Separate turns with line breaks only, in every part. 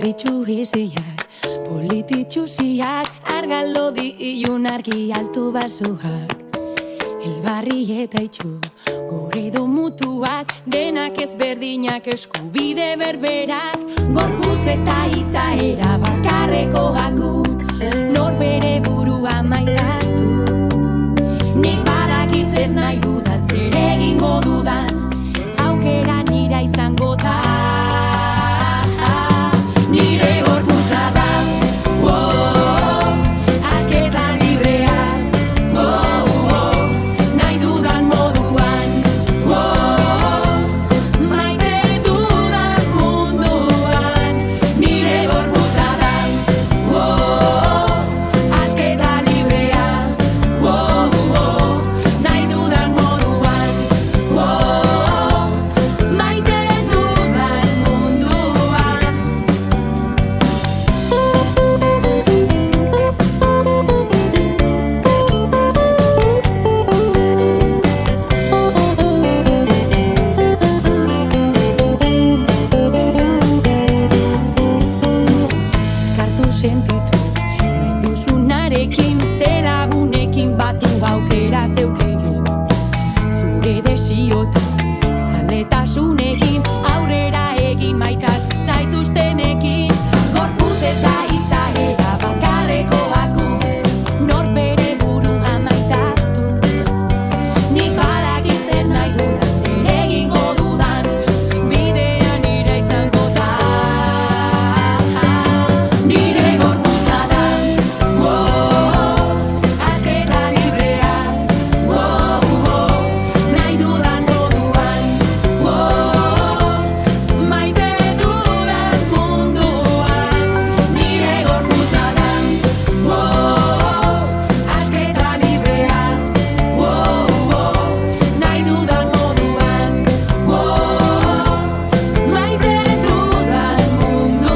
Harritxu biziak, polititxuziak, argalodi ilun argi altu basoak. Hilbarri eta itxu, gure edo mutuak, denak ezberdinak eskubide berberak. Gorputz eta izaera bakarreko gaku, nor bere burua maitatu. Nik badakit zer nahi dudan, zer egingo dudan, aukera nira izango da. Nire gorputza da, asketa librea, nahi dudan moduan, maite dudan munduan. Nire gorputza da, asketa librea, nahi dudan moduan, maite dudan munduan. Kartu sentitu, nahi duzunarekin, zelagunekin batu aukera zeukegin. Zure desiotan, zaletasunekin, aurrera egin maitatzu zaituztenekin. Gorputz eta izaera bakarreko baku, nor bere burua maitatu. Nik badakit zer nahi dudan, zer egingo dudan, bidea nira izango da. Nire gorputza da, asketa librea, nahi dudan moduan, maite dudan munduan. Nire gorputza da, asketa librea, nahi dudan moduan, maite dudan munduan.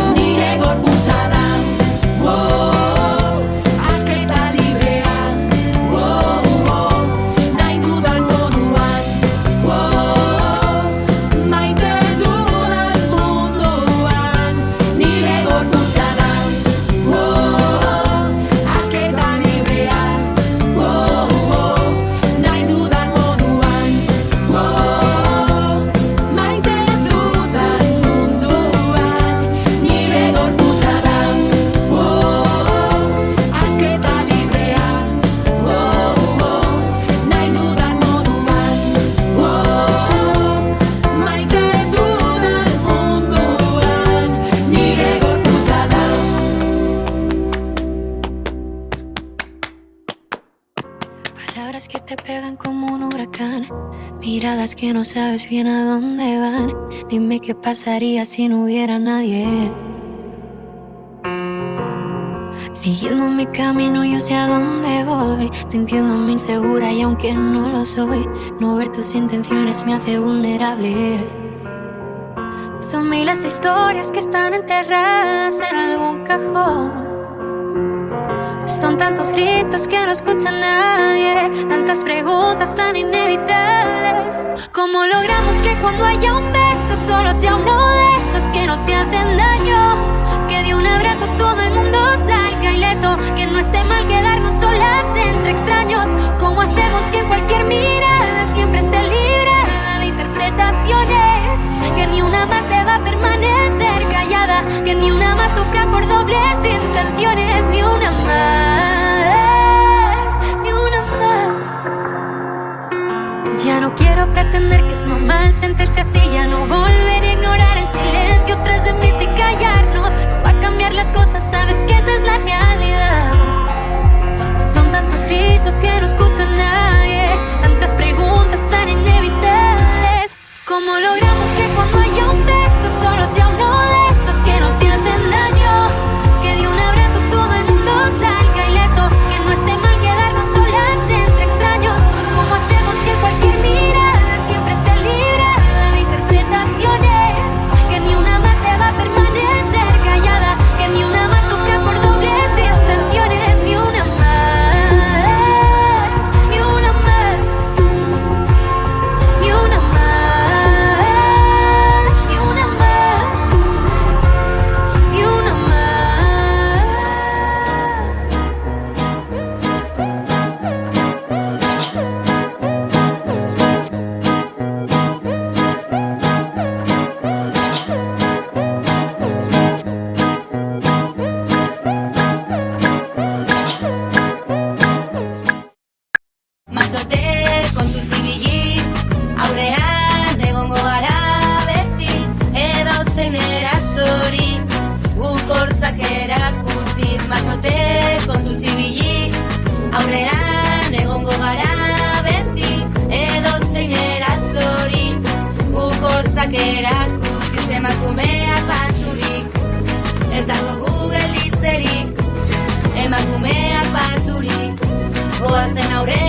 Nire gorputza da, asketa librea, nahi dudan moduan, maite dudan munduan. Nire gorputza da, asketa librea, nahi dudan moduan, maite dudan munduan. Nire gorputza da, asketa librea, nahi dudan moduan, maite dudan munduan. Nire gorputza da.
Palabras que te pegan como un huracán, miradas que no sabes bien a dónde van. Dime qué pasaría si no hubiera nadie. Siguiendo mi camino yo sé a dónde voy, sintiéndome insegura y aunque no lo soy, no ver tus intenciones me hace vulnerable. Son miles de historias que están enterradas en algún cajón. Son tantos gritos que no escucha nadie, tantas preguntas tan inevitables. ¿Cómo logramos que cuando haya un beso solo sea uno de esos que no te hacen daño? Que de un abrazo todo el mundo salga ileso, que no esté mal quedarnos solas entre extraños. ¿Cómo hacemos que cualquier mirada siempre esté libre de interpretaciones? Que ni una más deba permanecer callada, que ni una más sufra por dobles intenciones. Ni una más, ni una más. Ya no quiero pretender que es normal sentirse así, ya no volver a ignorar el silencio tras de mí sin callarnos. No va a cambiar las cosas, sabes que esa es la realidad. Son tantos gritos que no escucha nadie, tantas preguntas tan inevitables. ¿Cómo logramos que cuando haya un beso solo sea uno de esos que no te hacen daño? Que de un abrazo todo el mundo salga ileso, que no esté mal quedarnos solas entre extraños. ¿Cómo hacemos que cualquier mirada siempre esté libre de interpretaciones? Que ni una más deba permanecer
matxote kontu zibilik, aurrean egongo gara beti, edo zein erasorik, guk hortzak erakutsiz emakumeak baturik, ez dago gu gelditzerik, emakumeak baturik, goazen aurre